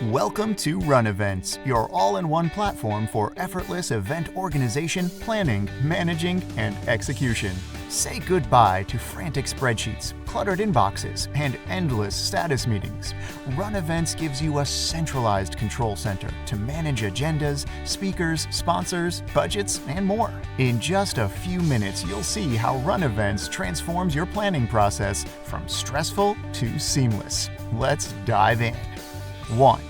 Welcome to Run.Events, your all-in-one platform for effortless event organization, planning, managing, and execution. Say goodbye to frantic spreadsheets, cluttered inboxes, and endless status meetings. Run.Events gives you a centralized control center to manage agendas, speakers, sponsors, budgets, and more. In just a few minutes, you'll see how Run.Events transforms your planning process from stressful to seamless. Let's dive in. 1.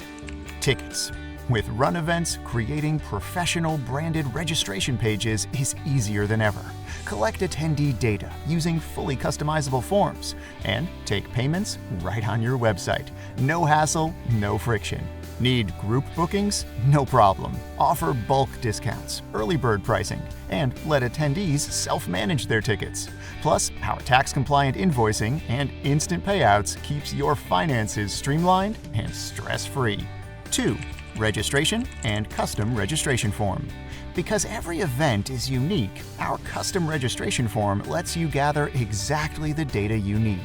Tickets. With Run.Events, creating professional branded registration pages is easier than ever. Collect attendee data using fully customizable forms and take payments right on your website. No hassle, no friction. Need group bookings? No problem. Offer bulk discounts, early bird pricing, and let attendees self-manage their tickets. Plus, our tax-compliant invoicing and instant payouts keeps your finances streamlined and stress-free. 2. Registration and custom registration form. Because every event is unique, our custom registration form lets you gather exactly the data you need.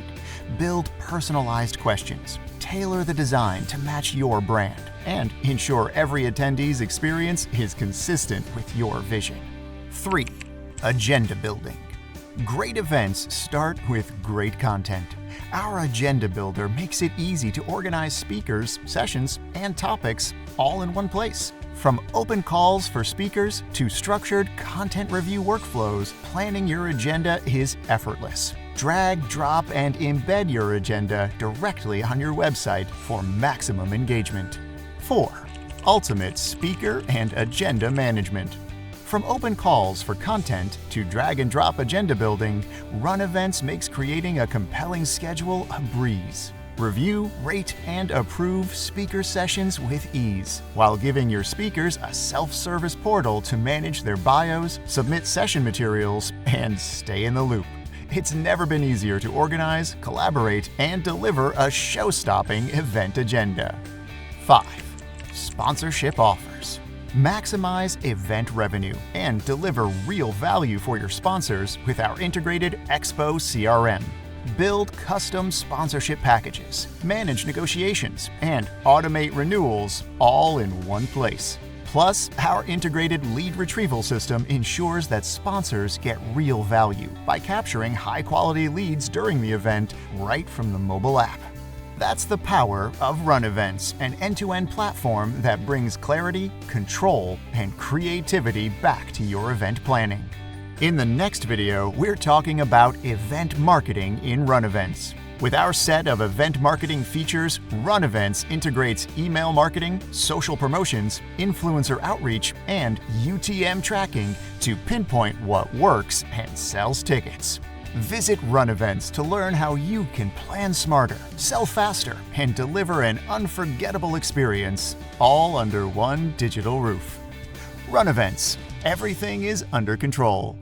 Build personalized questions, tailor the design to match your brand, and ensure every attendee's experience is consistent with your vision. 3. Agenda building. Great events start with great content. Our agenda builder makes it easy to organize speakers, sessions, and topics all in one place. From open calls for speakers to structured content review workflows, planning your agenda is effortless. Drag, drop, and embed your agenda directly on your website for maximum engagement. 4. Ultimate speaker and agenda management. From open calls for content to drag and drop agenda building, Run.Events makes creating a compelling schedule a breeze. Review, rate, and approve speaker sessions with ease, while giving your speakers a self-service portal to manage their bios, submit session materials, and stay in the loop. It's never been easier to organize, collaborate, and deliver a show-stopping event agenda. 5. Sponsorship offers. Maximize event revenue and deliver real value for your sponsors with our integrated Expo CRM. Build custom sponsorship packages, manage negotiations, and automate renewals all in one place. Plus, our integrated lead retrieval system ensures that sponsors get real value by capturing high-quality leads during the event right from the mobile app. That's the power of Run.Events, an end-to-end platform that brings clarity, control, and creativity back to your event planning. In the next video, we're talking about event marketing in Run.Events. With our set of event marketing features, Run.Events integrates email marketing, social promotions, influencer outreach, and UTM tracking to pinpoint what works and sells tickets. Visit Run.Events to learn how you can plan smarter, sell faster, and deliver an unforgettable experience, all under one digital roof. Run.Events. Everything is under control.